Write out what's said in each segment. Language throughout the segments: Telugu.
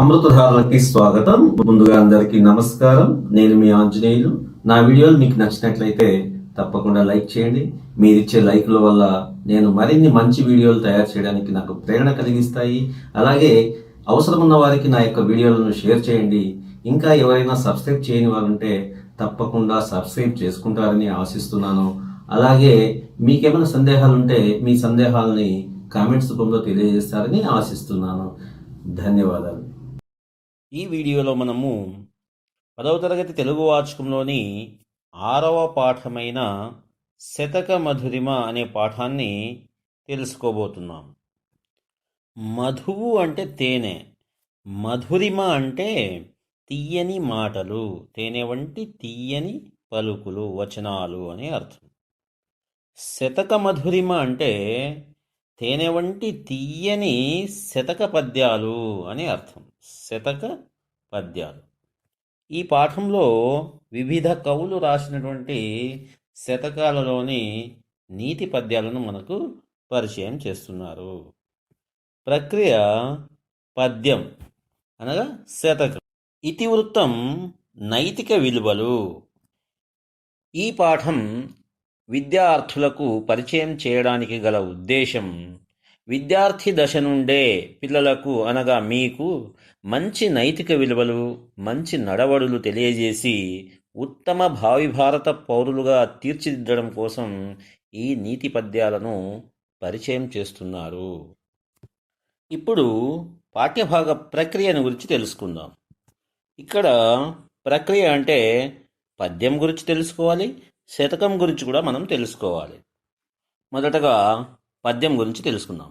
అమృతధారలకి స్వాగతం. ముందుగా అందరికీ నమస్కారం. నేను మీ ఆంజనేయులు. నా వీడియోలు మీకు నచ్చినట్లయితే తప్పకుండా లైక్ చేయండి. మీరిచ్చే లైక్ల వల్ల నేను మరిన్ని మంచి వీడియోలు తయారు చేయడానికి నాకు ప్రేరణ కలిగిస్తాయి. అలాగే అవసరం ఉన్న వారికి నా యొక్క వీడియోలను షేర్ చేయండి. ఇంకా ఎవరైనా సబ్స్క్రైబ్ చేయని వారుంటే తప్పకుండా సబ్స్క్రైబ్ చేసుకుంటారని ఆశిస్తున్నాను. అలాగే మీకేమైనా సందేహాలు ఉంటే మీ సందేహాలని కామెంట్స్ రూపంలో తెలియజేస్తారని ఆశిస్తున్నాను. ధన్యవాదాలు. ఈ వీడియోలో మనము 10వ తరగతి తెలుగు వాచకంలోని 6వ పాఠమైన శతక మధురిమ అనే పాఠాన్ని తెలుసుకోబోతున్నాం. మధువు అంటే తేనె, మధురిమ అంటే తీయని మాటలు, తేనె వంటి తీయని పలుకులు, వచనాలు అని అర్థం. శతక మధురిమ అంటే తేనె వంటి తీయని శతక పద్యాలు అని అర్థం. శతక పద్యాలు. ఈ పాఠంలో వివిధ కవులు రాసినటువంటి శతకాలలోని నీతి పద్యాలను మనకు పరిచయం చేస్తున్నారు. ప్రక్రియ పద్యం అనగా శతకం. ఇతివృత్తం నైతిక విలువలు. ఈ పాఠం విద్యార్థులకు పరిచయం చేయడానికి గల ఉద్దేశం, విద్యార్థి దశ నుండే పిల్లలకు అనగా మీకు మంచి నైతిక విలువలు, మంచి నడవడులు తెలియజేసి ఉత్తమ భావి భారత పౌరులుగా తీర్చిదిద్దడం కోసం ఈ నీతి పద్యాలను పరిచయం చేస్తున్నారు. ఇప్పుడు పాఠ్యభాగ ప్రక్రియను గురించి తెలుసుకుందాం. ఇక్కడ ప్రక్రియ అంటే పద్యం గురించి తెలుసుకోవాలి, శతకం గురించి కూడా మనం తెలుసుకోవాలి. మొదటగా పద్యం గురించి తెలుసుకుందాం.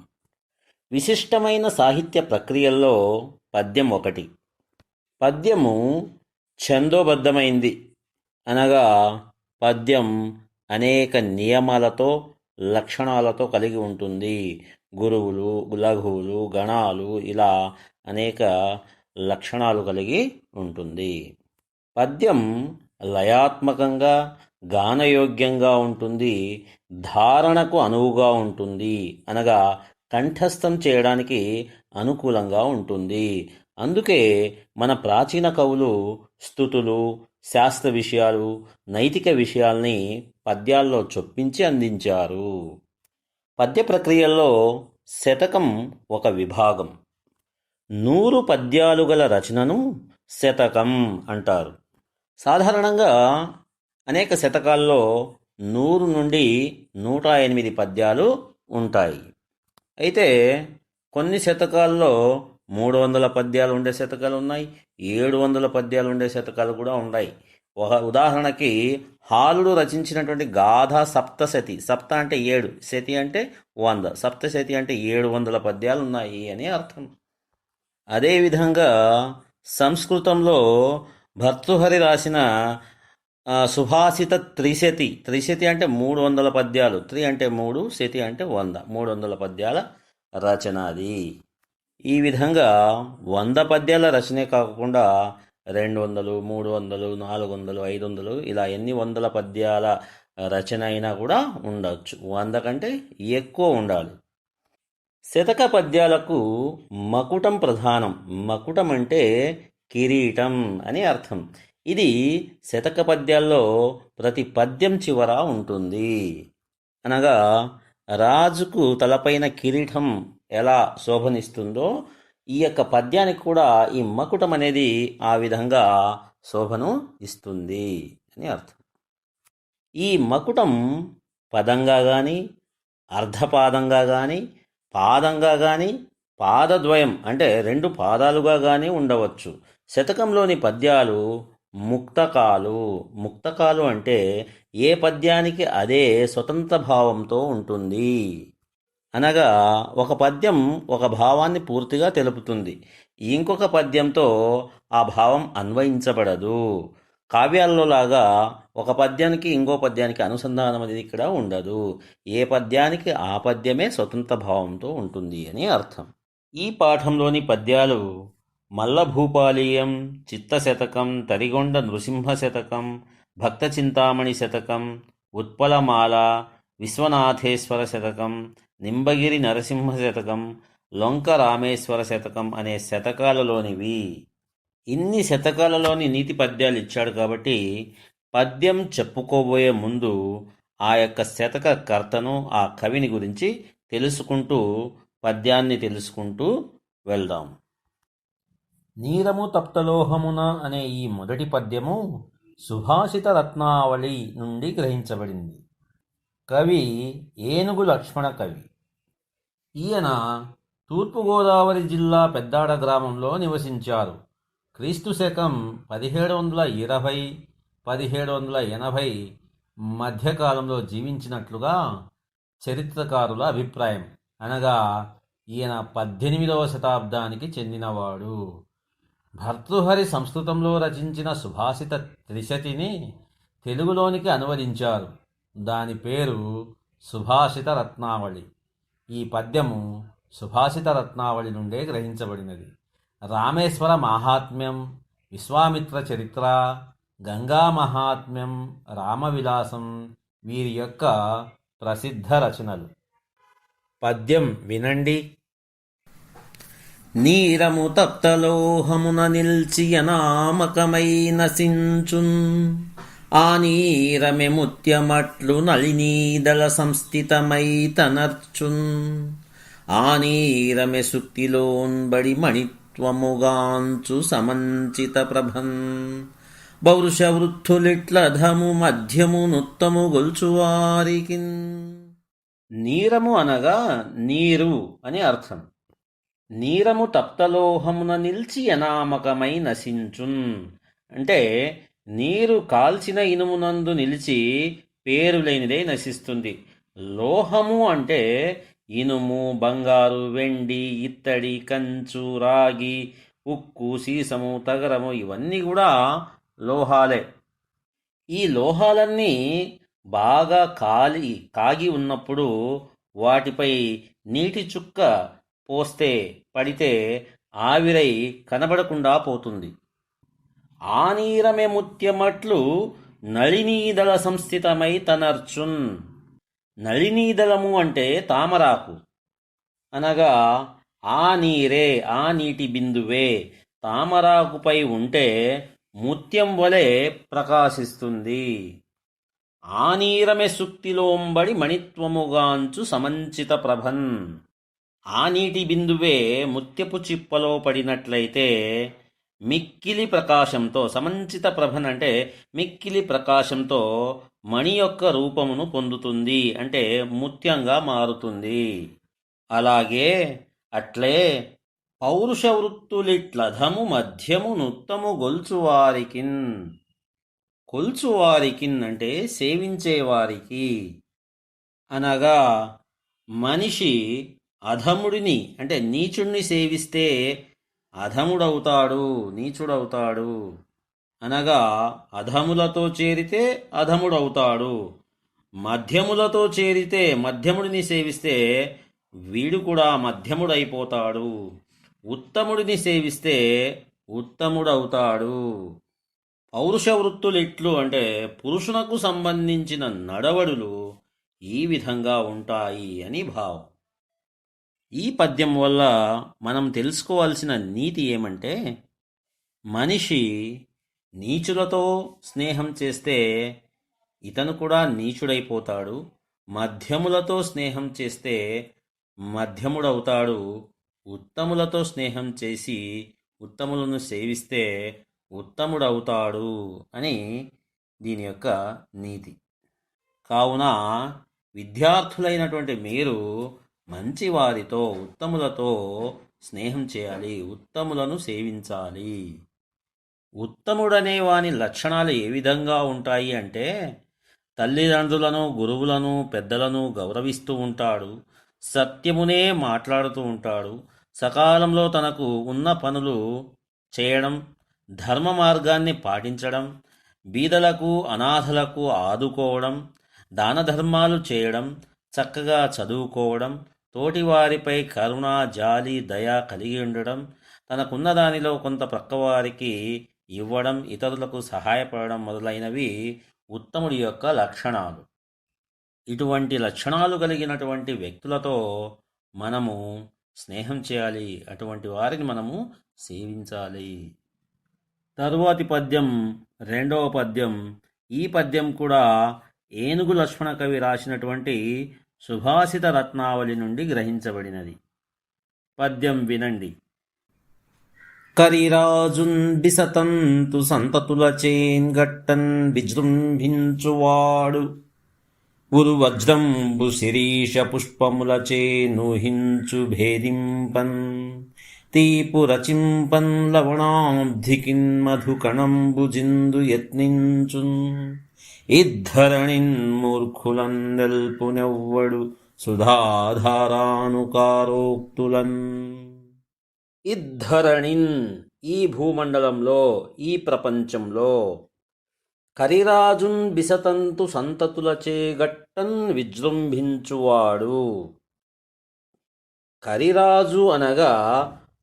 విశిష్టమైన సాహిత్య ప్రక్రియల్లో పద్యం ఒకటి. పద్యము ఛందోబద్ధమైంది అనగా పద్యం అనేక నియమాలతో, లక్షణాలతో కలిగి ఉంటుంది. గురువులు, లఘువులు, గణాలు ఇలా అనేక లక్షణాలు కలిగి ఉంటుంది. పద్యం లయాత్మకంగా, గానయోగ్యంగా ఉంటుంది. ధారణకు అనువుగా ఉంటుంది అనగా కంఠస్థం చేయడానికి అనుకూలంగా ఉంటుంది. అందుకే మన ప్రాచీన కవులు స్తుతులు, శాస్త్ర విషయాలు, నైతిక విషయాల్ని పద్యాల్లో చొప్పించి అందించారు. పద్య ప్రక్రియల్లో శతకం ఒక విభాగం. 100 పద్యాలు గల రచనను శతకం అంటారు. సాధారణంగా అనేక శతకాల్లో 100 నుండి 108 పద్యాలు ఉంటాయి. అయితే కొన్ని శతకాల్లో 300 పద్యాలు ఉండే శతకాలు ఉన్నాయి, 700 పద్యాలు ఉండే శతకాలు కూడా ఉన్నాయి. ఉదాహరణకి హాలుడు రచించినటువంటి గాథ సప్తశతి, సప్త అంటే 7, శతి అంటే 100, సప్తశతి అంటే 700 పద్యాలు ఉన్నాయి అని అర్థం. అదేవిధంగా సంస్కృతంలో భర్తృహరి రాసిన సుభాషిత త్రిశతి, త్రిశతి అంటే 300 పద్యాలు, త్రి అంటే 3, శతి అంటే 100, 300 పద్యాల రచన అది. ఈ విధంగా 100 పద్యాల రచనే కాకుండా 200, 300, 400, 500 ఇలా ఎన్ని వందల పద్యాల రచన అయినా కూడా ఉండొచ్చు. 100 కంటే ఎక్కువ ఉండాలి. శతక పద్యాలకు మకుటం ప్రధానం. మకుటం అంటే కిరీటం అని అర్థం. ఇది శతక పద్యాల్లో ప్రతి పద్యం చివర ఉంటుంది. అనగా రాజుకు తలపైన కిరీటం ఎలా శోభనిస్తుందో ఈ యొక్క పద్యానికి కూడా ఈ మకుటం అనేది ఆ విధంగా శోభను ఇస్తుంది అని అర్థం. ఈ మకుటం పదంగా కానీ, అర్ధపాదంగా కానీ, పాదంగా కానీ, పాదద్వయం అంటే 2 పాదాలుగా కానీ ఉండవచ్చు. శతకంలోని పద్యాలు ముక్తకాలు. ముక్తకాలు అంటే ఏ పద్యానికి అదే స్వతంత్ర భావంతో ఉంటుంది. అనగా ఒక పద్యం ఒక భావాన్ని పూర్తిగా తెలుపుతుంది, ఇంకొక పద్యంతో ఆ భావం అన్వయించబడదు. కావ్యాల్లో లాగా ఒక పద్యానికి ఇంకో పద్యానికి అనుసంధానం అనేది ఇక్కడ ఉండదు. ఏ పద్యానికి ఆ పద్యమే స్వతంత్ర భావంతో ఉంటుంది అని అర్థం. ఈ పాఠంలోని పద్యాలు మల్లభూపాలీయం, చిత్తశతకం, తరిగొండ నృసింహ శతకం, భక్త చింతామణి శతకం, ఉత్పలమాల, విశ్వనాథేశ్వర శతకం, నింబగిరి నరసింహ శతకం, లొంక రామేశ్వర శతకం అనే శతకాలలోనివి. ఇన్ని శతకాలలోని నీతి పద్యాలు ఇచ్చాడు కాబట్టి పద్యం చెప్పుకోబోయే ముందు ఆ యొక్క శతక కర్తను, ఆ కవిని గురించి తెలుసుకుంటూ పద్యాన్ని తెలుసుకుంటూ వెళ్దాం. నీరము తప్తలోహమున అనే ఈ మొదటి పద్యము సుభాషిత రత్నావళి నుండి గ్రహించబడింది. కవి ఏనుగు లక్ష్మణ కవి. ఈయన తూర్పుగోదావరి జిల్లా పెద్దాడ గ్రామంలో నివసించారు. క్రీస్తు శకం 1720-1780 మధ్యకాలంలో జీవించినట్లుగా చరిత్రకారుల అభిప్రాయం. అనగా ఈయన 18వ శతాబ్దానికి చెందినవాడు. భర్తృహరి సంస్కృతంలో రచించిన సుభాషిత త్రిశతిని తెలుగులోనికి అనువదించారు. దాని పేరు సుభాషిత రత్నావళి. ఈ పద్యము సుభాషిత రత్నావళి నుండే గ్రహించబడినది. రామేశ్వర మాహాత్మ్యం, విశ్వామిత్ర చరిత్ర, గంగా మహాత్మ్యం, రామవిలాసం వీరి యొక్క ప్రసిద్ధ రచనలు. పద్యం వినండి. నీరము తప్తలోహమున నిల్చి అనామకమై నశించున్, ఆ నీరమె ముత్యమట్లు నళినీదళ సంస్థితమై తనర్చున్, ఆ నీరమె సుక్తిలోన్బడి మణిత్వముగాంచు సమంచిత ప్రభన్, పౌరుష వృద్ధులిట్లధము మధ్యము నుత్తము గొల్చువారికిన్. నీరము అనగా నీరు అని అర్థం. నీరము తప్తలోహమున నిల్చి అనామకమై నశించున్ అంటే నీరు కాల్చిన ఇనుమునందు నిలిచి పేరులేనిదై నశిస్తుంది. లోహము అంటే ఇనుము, బంగారు, వెండి, ఇత్తడి, కంచు, రాగి, ఉక్కు, సీసము, తగరము ఇవన్నీ కూడా లోహాలే. ఈ లోహాలన్నీ బాగా కాగి ఉన్నప్పుడు వాటిపై నీటి చుక్క పోస్తే పడితే ఆవిరై కనబడకుండా పోతుంది. ఆ నీరమే ముత్యమట్లు నళినీదళ సంస్థితమై తనర్చున్. నళినీదళము అంటే తామరాకు. అనగా ఆ నీరే, ఆ నీటి బిందువే తామరాకుపై ఉంటే ముత్యం వలె ప్రకాశిస్తుంది. ఆ నీరమే సుక్తిలోంబడి మణిత్వముగాంచు సమంచిత ప్రభన్. ఆ నీటి బిందువే ముత్యపు చిప్పలో పడినట్లయితే మిక్కిలి ప్రకాశంతో, సమంచిత ప్రభన్ అంటే మిక్కిలి ప్రకాశంతో మణి యొక్క రూపమును పొందుతుంది, అంటే ముత్యంగా మారుతుంది. అలాగే అట్లే పౌరుష వృత్తులిట్లధము మధ్యము నుత్తము గొల్చువారికిన్. కొల్చువారికిన్ అంటే సేవించేవారికి. అనగా మనిషి అధముడిని అంటే నీచుణ్ణి సేవిస్తే అధముడవుతాడు, నీచుడవుతాడు. అనగా అధములతో చేరితే అధముడవుతాడు, మధ్యములతో చేరితే మధ్యముడిని సేవిస్తే వీడు కూడా మధ్యముడైపోతాడు, ఉత్తముడిని సేవిస్తే ఉత్తముడవుతాడు. పౌరుష వృత్తులిట్లు అంటే పురుషునకు సంబంధించిన నడవడులు ఈ విధంగా ఉంటాయి అని భావం. ఈ పద్యం వల్ల మనం తెలుసుకోవాల్సిన నీతి ఏమంటే, మనిషి నీచులతో స్నేహం చేస్తే ఇతను కూడా నీచుడైపోతాడు, మధ్యములతో స్నేహం చేస్తే మధ్యముడవుతాడు, ఉత్తములతో స్నేహం చేసి ఉత్తములను సేవిస్తే ఉత్తముడవుతాడు అని దీని యొక్క నీతి. కావున విద్యార్థులైనటువంటి మీరు మంచివారితో, ఉత్తములతో స్నేహం చేయాలి, ఉత్తములను సేవించాలి. ఉత్తముడనే వాని లక్షణాలు ఏ విధంగా ఉంటాయి అంటే, తల్లిదండ్రులను, గురువులను, పెద్దలను గౌరవిస్తూ ఉంటాడు, సత్యమునే మాట్లాడుతూ ఉంటాడు, సకాలంలో తనకు ఉన్న పనులు చేయడం, ధర్మ మార్గాన్ని పాటించడం, బీదలకు, అనాథలకు ఆదుకోవడం, దాన ధర్మాలు చేయడం, చక్కగా చదువుకోవడం, తోటివారిపై కరుణ, జాలి, దయ కలిగి ఉండడం, తనకున్న దానిలో కొంత ప్రక్కవారికి ఇవ్వడం, ఇతరులకు సహాయపడడం మొదలైనవి ఉత్తముడి యొక్క లక్షణాలు. ఇటువంటి లక్షణాలు కలిగినటువంటి వ్యక్తులతో మనము స్నేహం చేయాలి, అటువంటి వారిని మనము సేవించాలి. తరువాతి పద్యం రెండవ పద్యం. ఈ పద్యం కూడా ఏనుగు లక్ష్మణ కవి రాసినటువంటి సుభాషిత రత్నావళి నుండి గ్రహించబడినది. పద్యం వినండి. కరిరాజున్ బిసతంతు సంతతులచేన్ గట్టన్ విజృంభించువాడు ఉరు వజ్రంబు శిరీష పుష్పములచే నూహించు భేదింపన్ తీపు రచింపన్ లవణాబ్ధికిన్ మధుకణంబు జిందు యత్నించున్ ఇద్ధరణిన్ మూర్ఖులన్ నెల్పునెవ్వడు సుధాధారానుకారోక్తులన్. ఇద్ధరణిన్ ఈ భూమండలంలో, ఈ ప్రపంచంలో, కరిరాజున్ బిసతంతు సంతతులచే గట్టన్ విజృంభించువాడు. కరిరాజు అనగా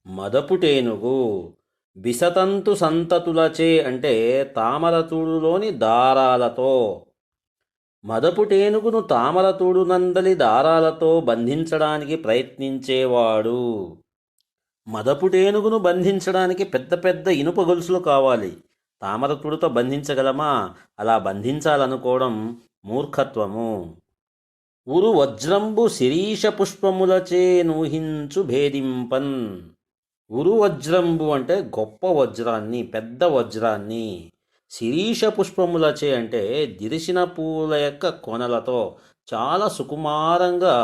మదపుటేనుగు, బిసతంతు సంతతులచే అంటే తామరతూడులోని దారాలతో. మదపుటేనుగును తామరతూడు నందలి దారాలతో బంధించడానికి ప్రయత్నించేవాడు. మదపుటేనుగును బంధించడానికి పెద్ద పెద్ద ఇనుప గొలుసులు కావాలి. తామరతూడుతో బంధించగలమా? అలా బంధించాలనుకోవడం మూర్ఖత్వము. ఉరు వజ్రంబు శిరీష పుష్పములచే నూహించు భేదింపన్. ఉరు వజ్రంబు అంటే గొప్ప వజ్రాన్ని, పెద్ద వజ్రాన్ని. శిరీష పుష్పములచే అంటే దిరిసిన పువ్వుల యొక్క కొనలతో. చాలా సుకుమారంగా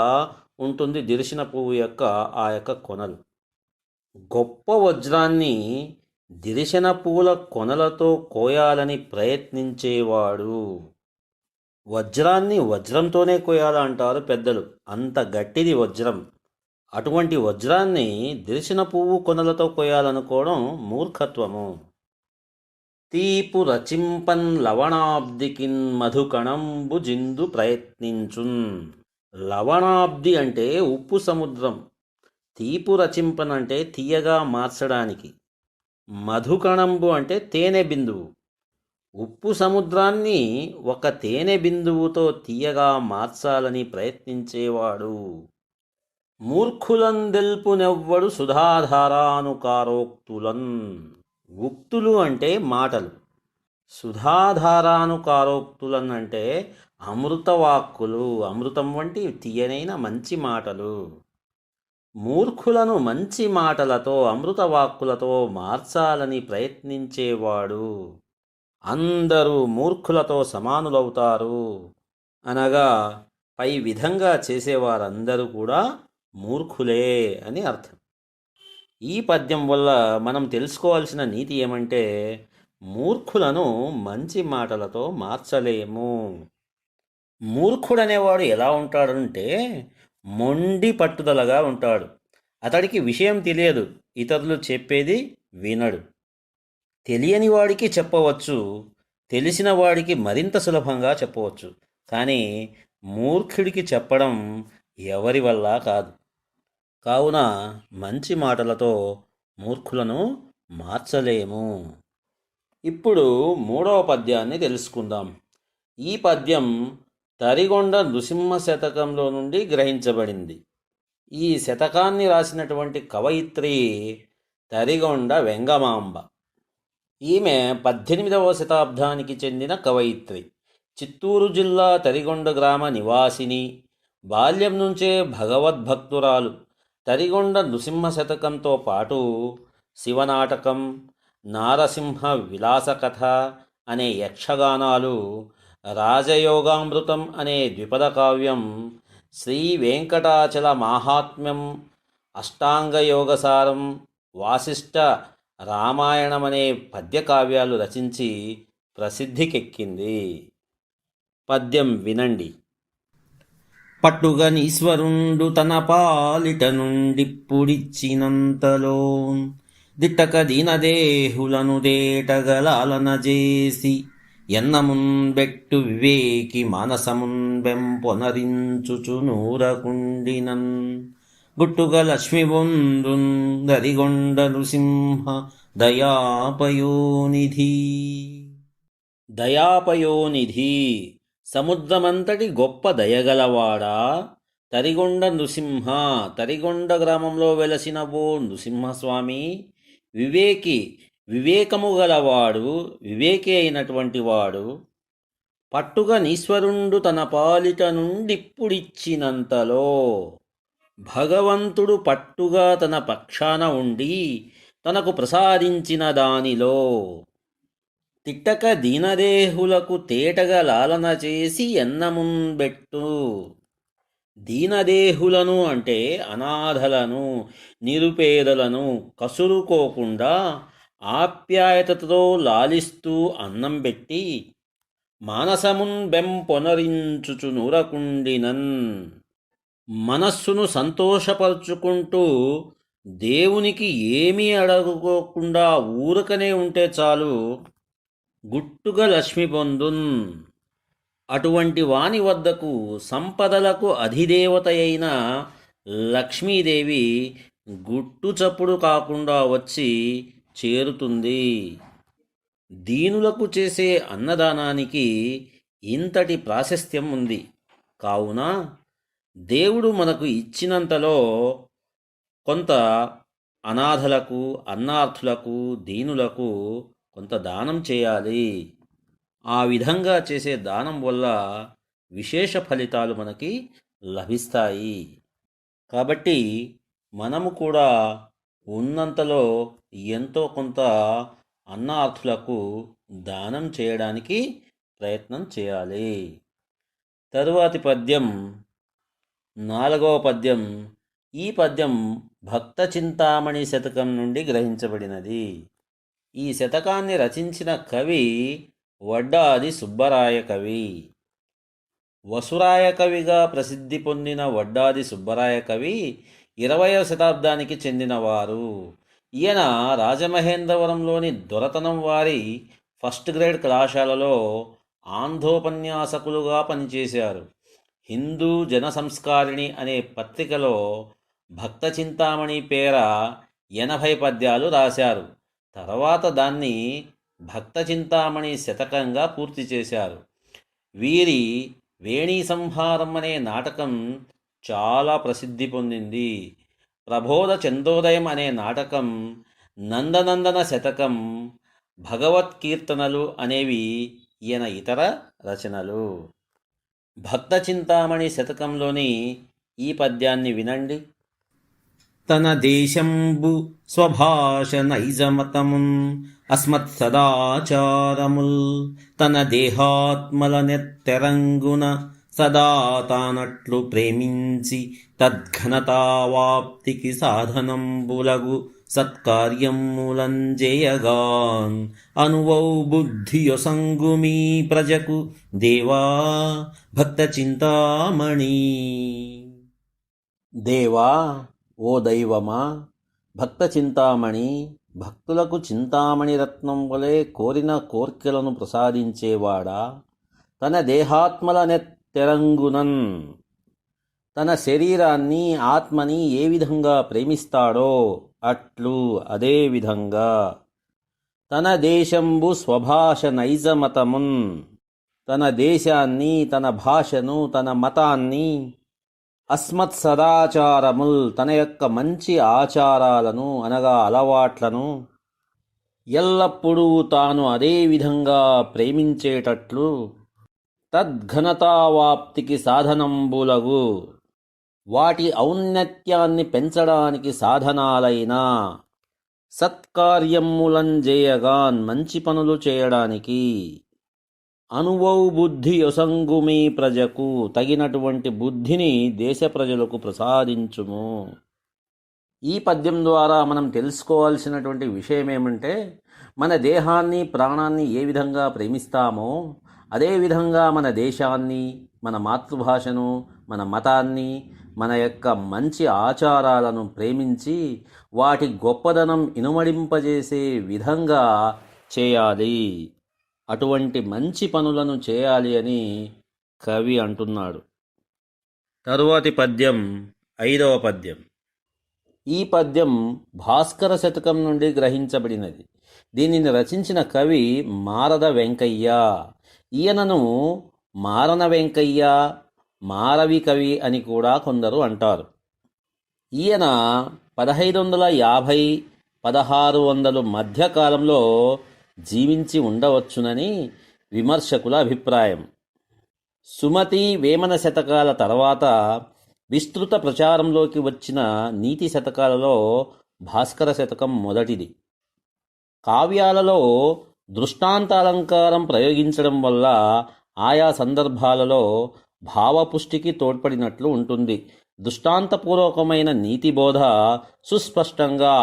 ఉంటుంది దిరిసిన పువ్వు యొక్క ఆ యొక్క కొనలు. గొప్ప వజ్రాన్ని దిరిసిన పూల కొనలతో కోయాలని ప్రయత్నించేవాడు. వజ్రాన్ని వజ్రంతోనే కోయాలంటారు పెద్దలు, అంత గట్టిది వజ్రం. అటువంటి వజ్రాన్ని దిరిసిన పువ్వు కొనలతో కోయాలనుకోవడం మూర్ఖత్వము. తీపు రచింపన్ లవణాబ్దికిన్ మధుకణంబు జిందు ప్రయత్నించున్. లవణాబ్ది అంటే ఉప్పు సముద్రం. తీపు రచింపన్ అంటే తీయగా మార్చడానికి. మధుకణంబు అంటే తేనె బిందువు. ఉప్పు సముద్రాన్ని ఒక తేనె బిందువుతో తీయగా మార్చాలని ప్రయత్నించేవాడు. మూర్ఖులందెల్పునెవ్వడు సుధాధారానుకారోక్తులన్. ఉక్తులు అంటే మాటలు. సుధాధారానుకారోక్తులన్ అంటే అమృతవాక్కులు, అమృతం వంటి తీయనైన మంచి మాటలు. మూర్ఖులను మంచి మాటలతో, అమృతవాక్కులతో మార్చాలని ప్రయత్నించేవాడు. అందరూ మూర్ఖులతో సమానులవుతారు అనగా పై విధంగా చేసేవారందరూ కూడా మూర్ఖులే అని అర్థం. ఈ పద్యం వల్ల మనం తెలుసుకోవాల్సిన నీతి ఏమంటే, మూర్ఖులను మంచి మాటలతో మార్చలేము. మూర్ఖుడనేవాడు ఎలా ఉంటాడంటే మొండి పట్టుదలగా ఉంటాడు. అతడికి విషయం తెలియదు, ఇతరులు చెప్పేది వినడు. తెలియని వాడికి చెప్పవచ్చు, తెలిసిన వాడికి మరింత సులభంగా చెప్పవచ్చు. కానీ మూర్ఖుడికి చెప్పడం ఎవరి వల్ల కాదు. కావున మంచి మాటలతో మూర్ఖులను మార్చలేము. ఇప్పుడు మూడవ పద్యాన్ని తెలుసుకుందాం. ఈ పద్యం తరిగొండ నృసింహ శతకంలో నుండి గ్రహించబడింది. ఈ శతకాన్ని రాసినటువంటి కవయిత్రి తరిగొండ వెంగమాంబ. ఈమె 18వ శతాబ్దానికి చెందిన కవయిత్రి. చిత్తూరు జిల్లా తరిగొండ గ్రామ నివాసిని. బాల్యం నుంచే భగవద్భక్తురాలు. తరిగొండ నృసింహ శతకంతో పాటు శివనాటకం, నారసింహ విలాసకథ అనే యక్షగానాలు, రాజయోగామృతం అనే ద్విపద కావ్యం, శ్రీ వెంకటాచల మాహాత్మ్యం, అష్టాంగయోగసారం, వాసిష్ఠ రామాయణమనే పద్యకావ్యాలు రచించి ప్రసిద్ధికెక్కింది. పద్యం వినండి. పట్టుగనీశ్వరుండు తన పాలిట నుండిప్పుడిచ్చినంతలో దిట్టక దీనదేహులను దేటగలాలనజేసి ఎన్నముంబెట్టు వివేకి మానసమున్ బెంపొనరించుచు నూరకుండినన్ గుట్టుగ లక్ష్మి బొందున్ దరిగొండ నృసింహ దయాపయోనిధి. దయాపయోనిధి సముద్రమంతటి గొప్ప దయగలవాడా, తరిగొండ నృసింహ, తరిగొండ గ్రామంలో వెలసిన ఓ నృసింహస్వామి వివేకి, వివేకము గలవాడు, వివేకి అయినటువంటి వాడు, పట్టుగా నీశ్వరుండు తన పాలిట నుండిప్పుడిచ్చినంతలో భగవంతుడు పట్టుగా తన పక్షాన ఉండి తనకు ప్రసాదించిన దానిలో తిట్టక దీనదేహులకు తేటగా లాలన చేసి ఎన్నముంబెట్టు. దీనదేహులను అంటే అనాథలను, నిరుపేదలను కసురుకోకుండా ఆప్యాయతతో లాలిస్తూ అన్నం పెట్టి మానసమున్ బెంపొనరించుచు నూరకుండినన్. మనస్సును సంతోషపరుచుకుంటూ దేవునికి ఏమీ అడగకోకుండా ఊరకనే ఉంటే చాలు, గుట్టుగా లక్ష్మి పొందున్. అటువంటి వాని వద్దకు సంపదలకు అధిదేవత అయిన లక్ష్మీదేవి గుట్టు చప్పుడు కాకుండా వచ్చి చేరుతుంది. దీనులకు చేసే అన్నదానానికి ఇంతటి ప్రాశస్త్యం ఉంది. కావున దేవుడు మనకు ఇచ్చినంతలో కొంత అనాథలకు, అన్నార్థులకు, దీనులకు కొంత దానం చేయాలి. ఆ విధంగా చేసే దానం వల్ల విశేష ఫలితాలు మనకి లభిస్తాయి. కాబట్టి మనము కూడా ఉన్నంతలో ఎంతో కొంత అన్నార్థులకు దానం చేయడానికి ప్రయత్నం చేయాలి. తరువాతి పద్యం 4వ పద్యం. ఈ పద్యం భక్త చింతామణి శతకం నుండి గ్రహించబడినది. ఈ శతకాన్ని రచించిన కవి వడ్డాది సుబ్బరాయ కవి. వసురాయ కవిగా ప్రసిద్ధి పొందిన వడ్డాది సుబ్బరాయ కవి 20వ శతాబ్దానికి చెందినవారు. ఈయన రాజమహేంద్రవరంలోని దొరతనం వారి ఫస్ట్ గ్రేడ్ కళాశాలలో ఆంధ్రోపన్యాసకులుగా పనిచేశారు. హిందూ జన సంస్కారిణి అనే పత్రికలో భక్త చింతామణి పేర 80 పద్యాలు రాశారు. తర్వాత దాన్ని భక్త చింతామణి శతకంగా పూర్తి చేశారు. వీరి వేణీ సంహారం అనే నాటకం చాలా ప్రసిద్ధి పొందింది. ప్రబోధ చందోదయం అనే నాటకం, నందనందన శతకం, భగవత్కీర్తనలు అనేవి ఈయన ఇతర రచనలు. భక్త చింతామణి శతకంలోని ఈ పద్యాన్ని వినండి. తన దేశంబు స్వభాష నైజమతమున్ అస్మత్ సదాచారముల్ తన దేహాత్మల నెత్తెరంగున సదా తానట్లు ప్రేమించి తద్ఘనతావాప్తికి సాధనంబులగు సత్కార్యములంజేయగాన్ అనువౌ బుద్ధియొసంగుమీ ప్రజకు దేవా భక్త చింతామణి. దేవా, ఓ దైవమా, భక్త చింతామణి, భక్తులకు చింతామణి రత్నం వలె కోరిన కోర్కెలను ప్రసాదించేవాడా, తన దేహాత్మల నెత్తెరంగునన్, తన శరీరాన్ని ఆత్మని ఏ విధంగా ప్రేమిస్తాడో అట్లు అదే విధంగా తన దేశంబు స్వభాష నైజమతమున్, తన దేశాన్ని, తన భాషను, తన మతాన్ని, అస్మత్ సదాచారముల్, తన యొక్క మంచి ఆచారాలను అనగా అలవాట్లను ఎల్లప్పుడూ తాను అదే విధంగా ప్రేమించేటట్లు తద్ఘనతావాప్తికి సాధనంబులగు, వాటి ఔన్నత్యాన్ని పెంచడానికి సాధనాలైన సత్కార్యములంజేయగాన్, మంచి పనులు చేయడానికి, అనువౌ బుద్ధి యొసంగుమీ ప్రజకు, తగినటువంటి బుద్ధిని దేశ ప్రజలకు ప్రసాదించుము. ఈ పద్యం ద్వారా మనం తెలుసుకోవాల్సినటువంటి విషయం ఏమంటే, మన దేహాన్ని, ప్రాణాన్ని ఏ విధంగా ప్రేమిస్తామో అదేవిధంగా మన దేశాన్ని, మన మాతృభాషను, మన మతాన్ని, మన యొక్క మంచి ఆచారాలను ప్రేమించి వాటి గొప్పదనం ఇనుమడింపజేసే విధంగా చేయాలి. అటువంటి మంచి పనులను చేయాలి అని కవి అంటున్నాడు. తరువాతి పద్యం 5వ పద్యం. ఈ పద్యం భాస్కర శతకం నుండి గ్రహించబడినది. దీనిని రచించిన కవి మారద వెంకయ్య. ఈయనను మారన వెంకయ్య, మారవి కవి అని కూడా కొందరు అంటారు. ఈయన 1550-1600 మధ్యకాలంలో జీవించి ఉండవచ్చునని విమర్శకుల అభిప్రాయం. సుమతి వేమన శతకాల తర్వాత విస్తృత ప్రచారంలోకి వచ్చిన నీతి శతకాలలో భాస్కర శతకం మొదటిది. కావ్యాలలో దృష్టాంతాలంకారం ప్రయోగించడం వల్ల ఆయా సందర్భాలలో భావపుష్టికి తోడ్పడినట్లు ఉంటుంది. దృష్టాంతపూర్వకమైన నీతిబోధ సుస్పష్టంగా,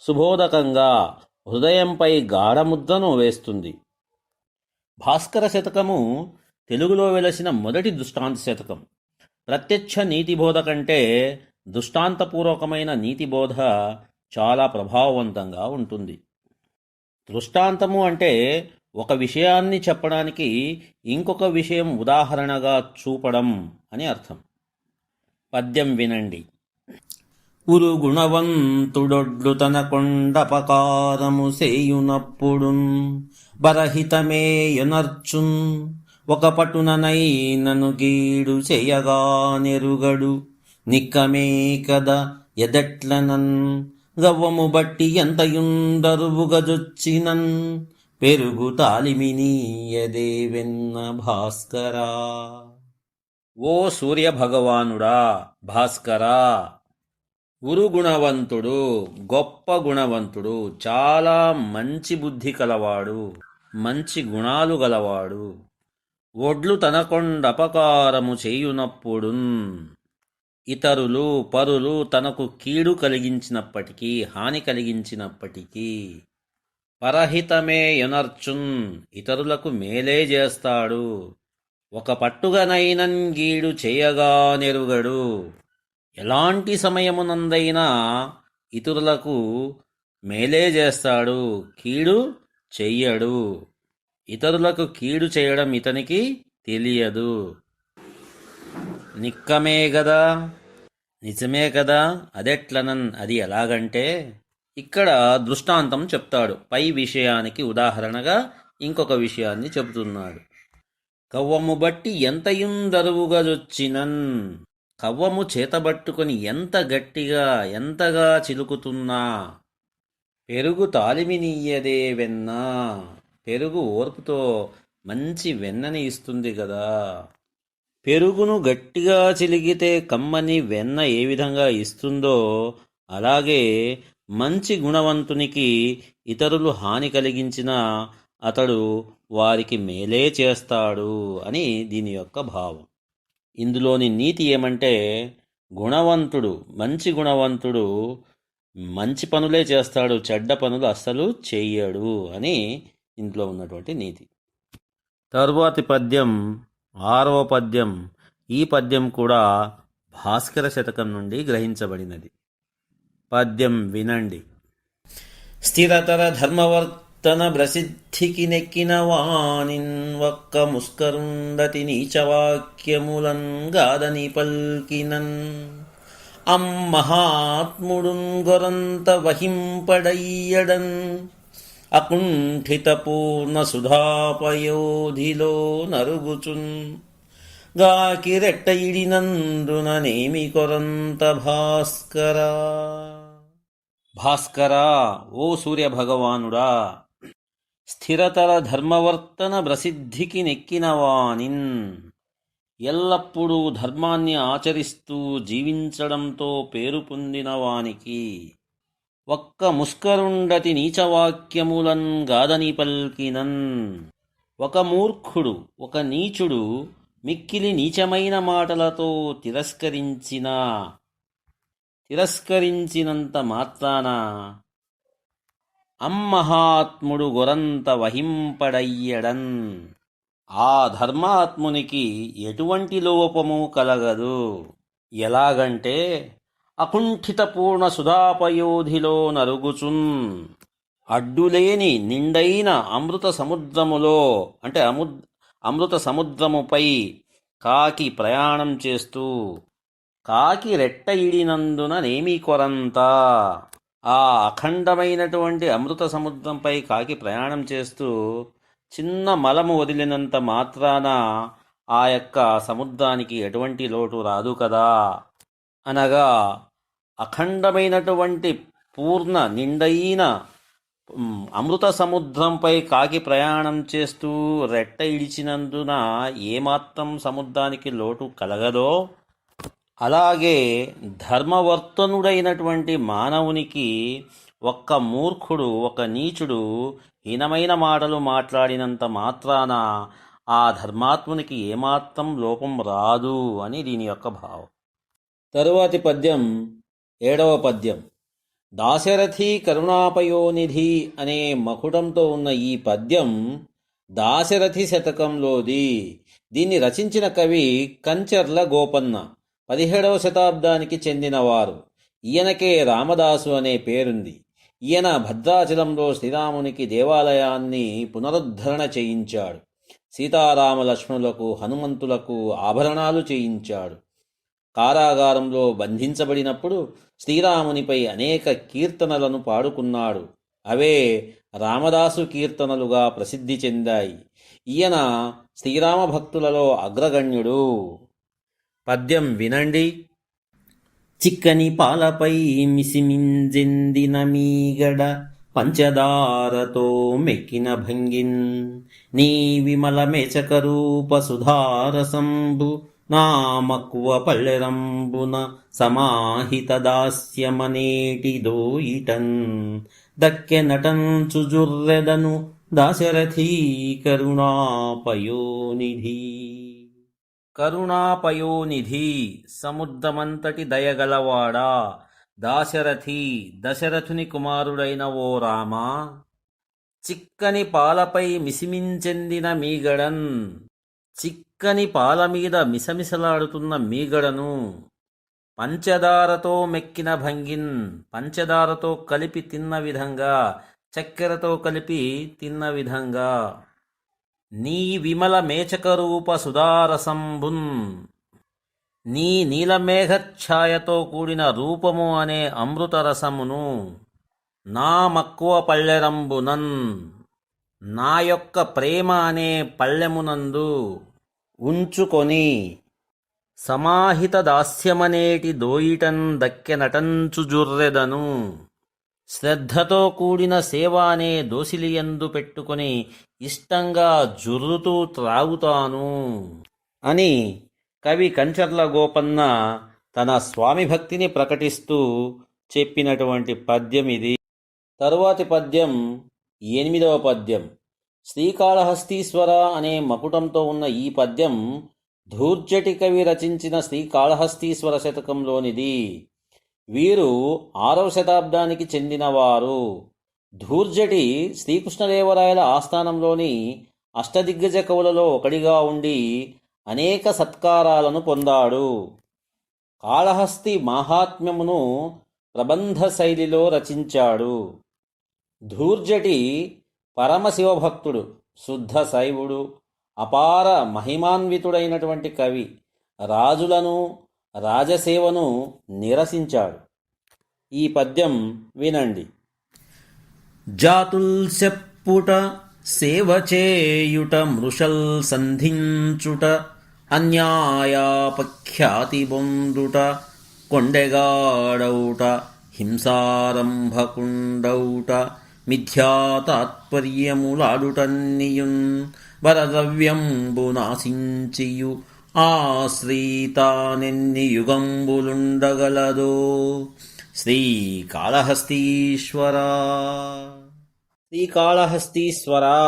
సుబోధకంగా హృదయంపై గాఢముద్రను వేస్తుంది. భాస్కర శతకము తెలుగులో వెలసిన మొదటి దృష్టాంత శతకం. ప్రత్యక్ష నీతిబోధ కంటే దృష్టాంతపూర్వకమైన నీతిబోధ చాలా ప్రభావవంతంగా ఉంటుంది. దృష్టాంతము అంటే ఒక విషయాన్ని చెప్పడానికి ఇంకొక విషయం ఉదాహరణగా చూపడం అని అర్థం. పద్యం వినండి. ఉరుగుణవంతుడొడ్లు తన కొండపకారము సేయునప్పుడున్ బరహితమేయనర్చున్ ఒక పటుననైనను గీడు చేయగా నెరుగడు నిక్కమే కద ఎదట్లనన్ గవ్వము బట్టి ఎంతయుందరువుగజొచ్చినన్ పెరుగు తాలిమినీయదేవెన్న భాస్కరా. ఓ సూర్యభగవానుడా, భాస్కరా, ఉరుగుణవంతుడు, గొప్ప గుణవంతుడు, చాలా మంచి బుద్ధి కలవాడు, మంచి గుణాలు గలవాడు. ఒడ్లు తనకొండపకారము చేయునప్పుడున్ ఇతరులు పరులు తనకు కీడు కలిగించినప్పటికీ, హాని కలిగించినప్పటికీ, పరహితమే యొనర్చున్ ఇతరులకు మేలే చేస్తాడు. ఒక పట్టుగనైనన్ గీడు చేయగా నెరుగడు ఎలాంటి సమయమునందైనా ఇతరులకు మేలే చేస్తాడు, కీడు చెయ్యడు. ఇతరులకు కీడు చేయడం ఇతనికి తెలియదు. నిక్కమే గదా, నిజమే కదా, అదెట్లనన్ అది ఎలాగంటే ఇక్కడ దృష్టాంతం చెప్తాడు. పై విషయానికి ఉదాహరణగా ఇంకొక విషయాన్ని చెబుతున్నాడు. కవ్వము బట్టి ఎంతయుందరువుగజొచ్చినన్ కవ్వము చేతబట్టుకొని ఎంత గట్టిగా ఎంతగా చిలుకుతున్నా పెరుగు తాలిమినీయదే వెన్న పెరుగు ఓర్పుతో మంచి వెన్నని ఇస్తుంది కదా. పెరుగును గట్టిగా చిలిగితే కమ్మని వెన్న ఏ విధంగా ఇస్తుందో అలాగే మంచి గుణవంతునికి ఇతరులు హాని కలిగించినా అతడు వారికి మేలే చేస్తాడు అని దీని యొక్క భావం. ఇందులోని నీతి ఏమంటే గుణవంతుడు, మంచి గుణవంతుడు మంచి పనులే చేస్తాడు, చెడ్డ పనులు అస్సలు చెయ్యడు అని ఇంట్లో ఉన్నటువంటి నీతి. తరువాతి పద్యం 6వ పద్యం. ఈ పద్యం కూడా భాస్కర శతకం నుండి గ్రహించబడినది. పద్యం వినండి. స్థిరతర ధర్మవర్తన ప్రసిద్ధికి నెక్కిన వానిన్ ఒక్క ముస్కరుండతి నీచవాక్యములన్ గాదని పల్కినన్ అమ్మహాత్ముడున్ గొరంత వహింపడయ్యడన్ అకుంఠిత పూర్ణ సుధాపయోధిలో నరుగుచున్ గాకి రెట్ట ఇడినందుననేమి కొరంత భాస్కరా. భాస్కరా, ఓ సూర్యభగవానుడా, స్థిరతర ధర్మవర్తన ప్రసిద్ధికి నెక్కినవానిన్ ఎల్లప్పుడూ ధర్మాన్ని ఆచరిస్తూ జీవించడంతో పేరు పొందినవానికి ఒక్క ముస్కరుండతి నీచవాక్యములన్ గాదని పల్కినన్ ఒక మూర్ఖుడు, ఒక నీచుడు మిక్కిలి నీచమైన మాటలతో తిరస్కరించినంత మాత్రాన అమ్మహాత్ముడు గొరంత వహింపడయ్యడన్ ఆ ధర్మాత్మునికి ఎటువంటి లోపము కలగదు. ఎలాగంటే అకుంఠిత పూర్ణ సుధాపయోధిలో నరుగుచున్ అడ్డులేని నిండైన అమృత సముద్రములో అంటే అమృత సముద్రముపై కాకి ప్రయాణం చేస్తూ కాకి రెట్ట ఇడినందున నేమి కొరంత ఆ అఖండమైనటువంటి అమృత సముద్రంపై కాకి ప్రయాణం చేస్తూ చిన్న మలము వదిలినంత మాత్రాన ఆ యొక్క సముద్రానికి ఎటువంటి లోటు రాదు కదా. అనగా అఖండమైనటువంటి పూర్ణ నిండైన అమృత సముద్రంపై కాకి ప్రయాణం చేస్తూ రెట్ట ఇడిచినందున ఏమాత్రం సముద్రానికి లోటు కలగదో, అలాగే ధర్మవర్తనుడైనటువంటి మానవునికి ఒక్క మూర్ఖుడు, ఒక నీచుడు హీనమైన మాటలు మాట్లాడినంత మాత్రాన ఆ ధర్మాత్మునికి ఏమాత్రం లోపం రాదు అని దీని యొక్క భావం. తరువాతి పద్యం 7వ పద్యం. దాశరథి కరుణాపయోనిధి అనే మకుటంతో ఉన్న ఈ పద్యం దాశరథి శతకంలోది. దీన్ని రచించిన కవి కంచర్ల గోపన్న, 17వ శతాబ్దానికి చెందినవారు. ఈయనకే రామదాసు అనే పేరుంది. ఈయన భద్రాచలంలో శ్రీరామునికి దేవాలయాన్ని పునరుద్ధరణ చేయించాడు. సీతారామ లక్ష్మణులకు, హనుమంతులకు ఆభరణాలు చేయించాడు. కారాగారంలో బంధించబడినప్పుడు శ్రీరామునిపై అనేక కీర్తనలను పాడుకున్నాడు. అవే రామదాసు కీర్తనలుగా ప్రసిద్ధి చెందాయి. ఈయన శ్రీరామ భక్తులలో అగ్రగణ్యుడు. పద్యం వినండి. చిక్కని పాలపై మిసిమింజెందిన మీగడ పంచదారతో మెక్కిన భంగిన్ నీ విమల మేచకరూప సుధారసంబు నా మక్కువ పల్లెరంబున సమాహిత దాస్యమనేటి దోయిటన్ దక్కె నటంచు జుర్రెదను దాశరథీ కరుణాపయోనిధి. కరుణాపయోనిధి సముద్రమంతటి దయగలవాడా, దాశరథి దశరథుని కుమారుడైన ఓ రామా, చిక్కని పాలపై మిసిమించెందిన మీగడన్, చిక్కని పాల మీద మిసమిసలాడుతున్న మీగడను, పంచదారతో మెక్కిన భంగిన్, పంచదారతో కలిపి తిన్న విధంగా, చక్కెరతో కలిపి తిన్న విధంగా, నీ విమల మేచకరూప సుధారసంబున్, నీ నీలమేఘఛాయతో కూడిన రూపము అనే అమృతరసమును, నా మక్కువ పళ్ళెరంబునన్, నా యొక్క ప్రేమ అనే పళ్ళెమునందు ఉంచుకొని, సమాహిత దాస్యమనేటి దోయిటన్ దక్కె నటంచు జుర్రెదను, శ్రద్ధతో కూడిన సేవ అనే దోసిలియందు పెట్టుకొని ఇష్టంగా జుర్రుతూ త్రాగుతాను అని కవి కంచర్ల గోపన్న తన స్వామి భక్తిని ప్రకటిస్తూ చెప్పినటువంటి పద్యం ఇది. తరువాతి పద్యం 8వ పద్యం. శ్రీకాళహస్తీశ్వర అనే మకుటంతో ఉన్న ఈ పద్యం ధూర్జటి కవి రచించిన శ్రీకాళహస్తీశ్వర శతకంలోనిది. వీరు 6వ శతాబ్దానికి చెందినవారు. ధూర్జటి శ్రీకృష్ణదేవరాయల ఆస్థానంలోని అష్టదిగ్గజ కవులలో ఒకడిగా ఉండి అనేక సత్కారాలను పొందాడు. కాళహస్తి మాహాత్మ్యమును ప్రబంధ శైలిలో రచించాడు. ధూర్జటి పరమశివభక్తుడు, శుద్ధ శైవుడు, అపార మహిమాన్వితుడైనటువంటి కవి. రాజులను, రాజసేవను నిరసించాడు. ఈ పద్యం వినండి. జాతుల్ సెప్పుట సేవ చేయుట మృషల్ సంధించుట అన్యాయాపఖ్యాతి బొందుట కొండెగాడౌట హింసారంభకుండౌట మిథ్యాతాత్పర్యములాడుటన్నియున్ వరద్రవ్యంబు నాశించియు ఆశ్రీతానెన్ని యుగంబులుండగలదో. శ్రీకాళహస్తీశ్వరా. శ్రీకాళహస్తీశ్వరా,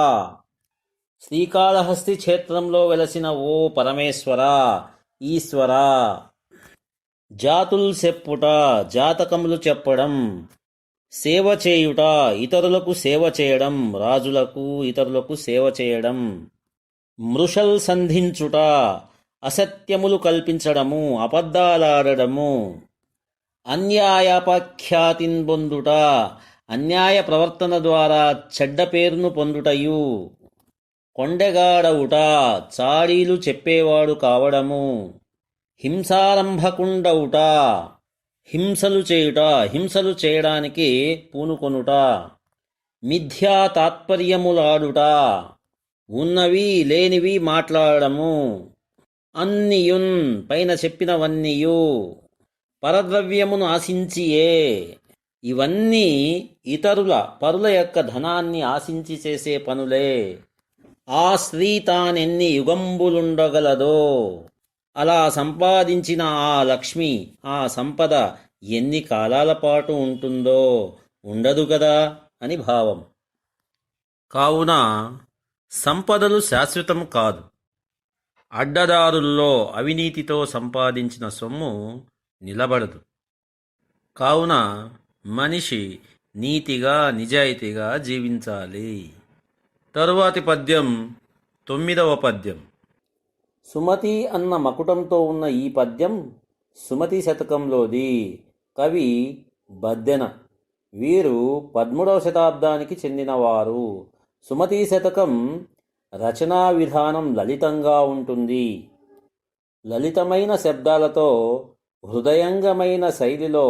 శ్రీకాళహస్తి క్షేత్రంలో వెలసిన ఓ పరమేశ్వరా, ఈశ్వరా. జాతుల్ చెప్పుట, జాతకములు చెప్పడం. సేవ చేయుట, ఇతరులకు సేవ చేయడం, రాజులకు ఇతరులకు సేవ చేయడం. మృషల్ సంధించుట, అసత్యములు కల్పించడము, అబద్ధాలాడడము. అన్యాయాపఖ్యాతిన్ పొందుట, అన్యాయ ప్రవర్తన ద్వారా చెడ్డ పేరును పొందుటయు. కొండెగాడవుట, చాడీలు చెప్పేవాడు కావడము. హింసారంభకుండవుట, హింసలు చేయుట, హింసలు చేయడానికి పూనుకొనుట. మిథ్యా తాత్పర్యములాడుట, ఉన్నవి లేనివి మాట్లాడము. అన్నియున్ పైన చెప్పినవన్నీయు పరద్రవ్యమును ఆశించియే. ఇవన్నీ పరుల యొక్క ధనాన్ని ఆశించి చేసే పనులే. ఆ స్త్రీ తానెన్ని యుగంబులుండగలదో, అలా సంపాదించిన ఆ లక్ష్మి, ఆ సంపద ఎన్ని కాలాల పాటు ఉంటుందో, ఉండదు కదా అని భావం. కావున సంపదలు శాశ్వతం కాదు. అడ్డదారుల్లో అవినీతితో సంపాదించిన సొమ్ము నిలబడదు. కావున మనిషి నీతిగా నిజాయితీగా జీవించాలి. తరువాతి పద్యం 9వ పద్యం. సుమతి అన్న మకుటంతో ఉన్న ఈ పద్యం సుమతి శతకంలోది. కవి బద్దెన. వీరు 13వ శతాబ్దానికి చెందినవారు. సుమతి శతకం రచనా విధానం లలితంగా ఉంటుంది. లలితమైన శబ్దాలతో హృదయంగమైన శైలిలో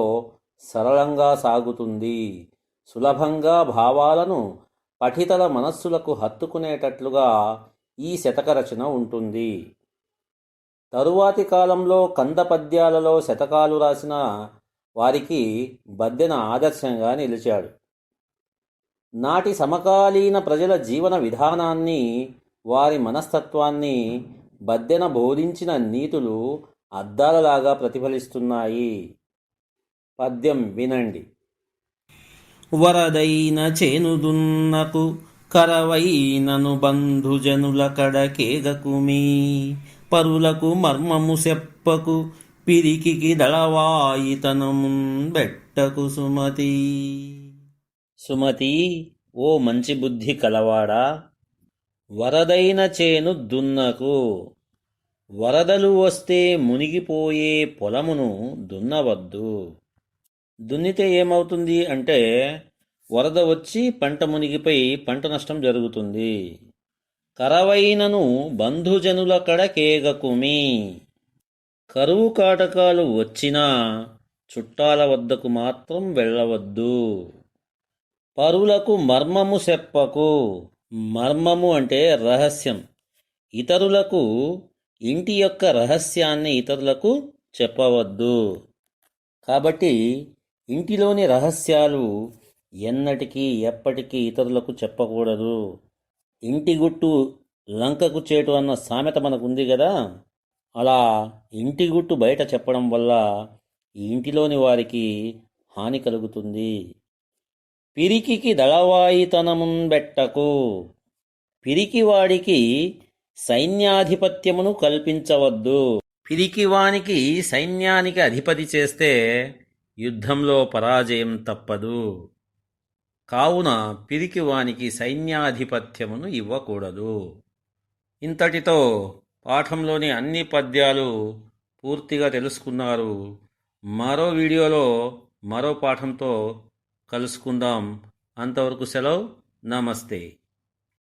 సరళంగా సాగుతుంది. సులభంగా భావాలను పఠితల మనస్సులకు హత్తుకునేటట్లుగా ఈ శతక రచన ఉంటుంది. తరువాతి కాలంలో కంద పద్యాలలో శతకాలు రాసిన వారికి బద్దెన ఆదర్శంగా నిలిచాడు. నాటి సమకాలీన ప్రజల జీవన విధానాన్ని, వారి మనస్తత్వాన్ని బద్దెన బోధించిన నీతులు అద్దాలలాగా ప్రతిఫలిస్తున్నాయి. పద్యం వినండి. వరదైన చేనుదున్నకు కరవైనను బంధుజనుల కడకేగకుమీ, పరులకు మర్మము సెప్పకు పిరికికి దళవాయితనమున్ బెట్టకు సుమతి. సుమతి, ఓ మంచి బుద్ధి కలవాడా, వరదైన చేను దున్నకు. వరదలు వస్తే మునిగిపోయే పొలమును దున్నవద్దు. దున్నితే ఏమవుతుంది అంటే, వరద వచ్చి పంట మునిగిపోయి పంట నష్టం జరుగుతుంది. కరవైనను బంధుజనుల కడకేగకుమి. కరువు కాటకాలు వచ్చినా చుట్టాల వద్దకు మాత్రం వెళ్ళవద్దు. పరులకు మర్మము చెప్పకు. మర్మము అంటే రహస్యం. ఇతరులకు ఇంటి యొక్క రహస్యాన్ని ఇతరులకు చెప్పవద్దు. కాబట్టి ఇంటిలోని రహస్యాలు ఎన్నటికీ ఎప్పటికీ ఇతరులకు చెప్పకూడదు. ఇంటి గుట్టు లంకకు చేటు అన్న సామెత మనకుంది కదా, అలా ఇంటి గుట్టు బయట చెప్పడం వల్ల ఇంటిలోని వారికి హాని కలుగుతుంది. పిరికికి దళవాయితనమున్ బెట్టకు. పిరికివాడికి సైన్యాధిపత్యమును కల్పించవద్దు. పిరికివానికి సైన్యానికి అధిపతి చేస్తే యుద్ధంలో పరాజయం తప్పదు. కావున పిరికివానికి సైన్యాధిపత్యమును ఇవ్వకూడదు. ఇంతటితో పాఠంలోని అన్ని పద్యాలు పూర్తిగా తెలుసుకున్నారు. మరో వీడియోలో మరో పాఠంతో కలుసుకుందాం. అంతవరకు సెలవు. నమస్తే.